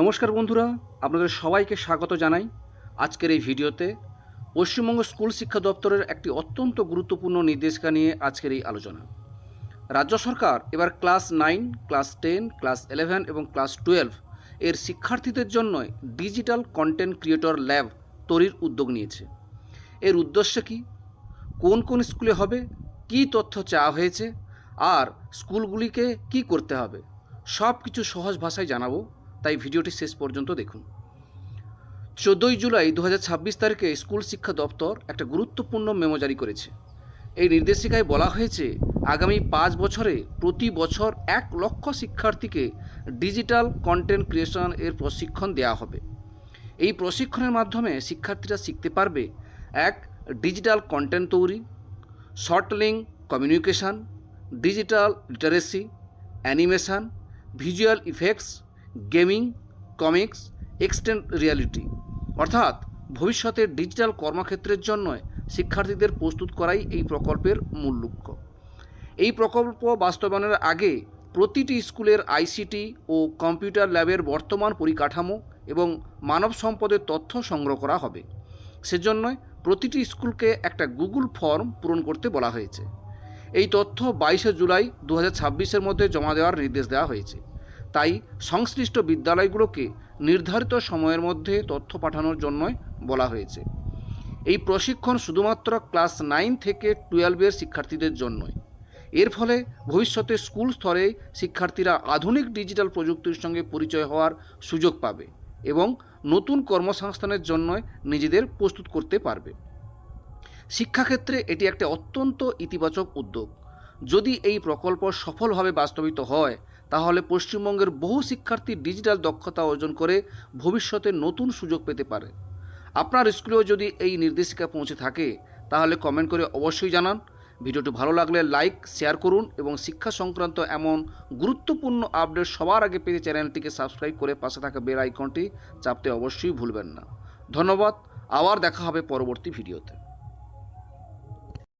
নমস্কার বন্ধুরা, আপনাদের সবাইকে স্বাগত জানাই। আজকের এই ভিডিওতে পশ্চিমবঙ্গ স্কুল শিক্ষা দপ্তরের একটি অত্যন্ত গুরুত্বপূর্ণ নির্দেশিকা নিয়ে আজকের এই আলোচনা। রাজ্য সরকার এবার ক্লাস 9, ক্লাস 10, ক্লাস 11 এবং ক্লাস 12 এর শিক্ষার্থীদের জন্য ডিজিটাল কন্টেন্ট ক্রিয়েটর ল্যাব তৈরির উদ্যোগ নিয়েছে। এর উদ্দেশ্য কী, কোন কোন স্কুলে হবে, কী তথ্য চাওয়া হয়েছে, আর স্কুলগুলিকে কি করতে হবে, সব কিছু সহজ ভাষায় জানাবো, তাই ভিডিওটি শেষ পর্যন্ত দেখুন। 14 জুলাই 2026 তারিখে স্কুল শিক্ষা দপ্তর একটা গুরুত্বপূর্ণ মেমো জারি করেছে। এই নির্দেশিকায় বলা হয়েছে আগামী 5 বছরে প্রতি বছর 1 লক্ষ শিক্ষার্থীকে ডিজিটাল কন্টেন্ট ক্রিয়েশন এর প্রশিক্ষণ দেওয়া হবে। এই প্রশিক্ষণের মাধ্যমে শিক্ষার্থীরা শিখতে পারবে: 1. ডিজিটাল কন্টেন্ট তৈরি, short link communication, digital literacy, animation, visual effects, gaming, comics, extend reality. অর্থাৎ ভবিষ্যতের ডিজিটাল কর্মক্ষেত্রের জন্য শিক্ষার্থীদের প্রস্তুত করাই এই প্রকল্পের মূল লক্ষ্য। এই প্রকল্প বাস্তবায়নের আগে প্রতিটি স্কুলের আইসিটি ও কম্পিউটার ল্যাবের বর্তমান পরিকাঠামো এবং মানব সম্পদের তথ্য সংগ্রহ করা হবে। সেজন্য প্রতিটি স্কুলকে একটা গুগল ফর্ম পূরণ করতে বলা হয়েছে। এই তথ্য 22 জুলাই 2026-এর মধ্যে জমা দেওয়ার নির্দেশ দেওয়া হয়েছে। তাই সংশ্লিষ্ট বিদ্যালয়গুলোকে নির্ধারিত সময়ের মধ্যে তথ্য পাঠানোর জন্যই বলা হয়েছে। এই প্রশিক্ষণ শুধুমাত্র ক্লাস 9 থেকে 12-এর শিক্ষার্থীদের জন্যই। এর ফলে ভবিষ্যতে স্কুল স্তরে শিক্ষার্থীরা আধুনিক ডিজিটাল প্রযুক্তির সঙ্গে পরিচয় হওয়ার সুযোগ পাবে এবং নতুন কর্মসংস্থানের জন্য নিজেদের প্রস্তুত করতে পারবে। শিক্ষাক্ষেত্রে এটি একটা অত্যন্ত ইতিবাচক উদ্যোগ। যদি এই প্রকল্প সফলভাবে বাস্তবিত হয়, তাহলে পশ্চিমবঙ্গের বহু শিক্ষার্থী ডিজিটাল দক্ষতা অর্জন করে ভবিষ্যতে নতুন সুযোগ পেতে পারে। আপনার স্কুলেও যদি এই নির্দেশিকা পৌঁছে থাকে, তাহলে কমেন্ট করে অবশ্যই জানান। ভিডিওটি ভালো লাগলে লাইক, শেয়ার করুন এবং শিক্ষা সংক্রান্ত এমন গুরুত্বপূর্ণ আপডেট সবার আগে পেতে চ্যানেলটিকে সাবস্ক্রাইব করে পাশে থাকা বেল আইকনটি চাপতে অবশ্যই ভুলবেন না। ধন্যবাদ। আবার দেখা হবে পরবর্তী ভিডিওতে।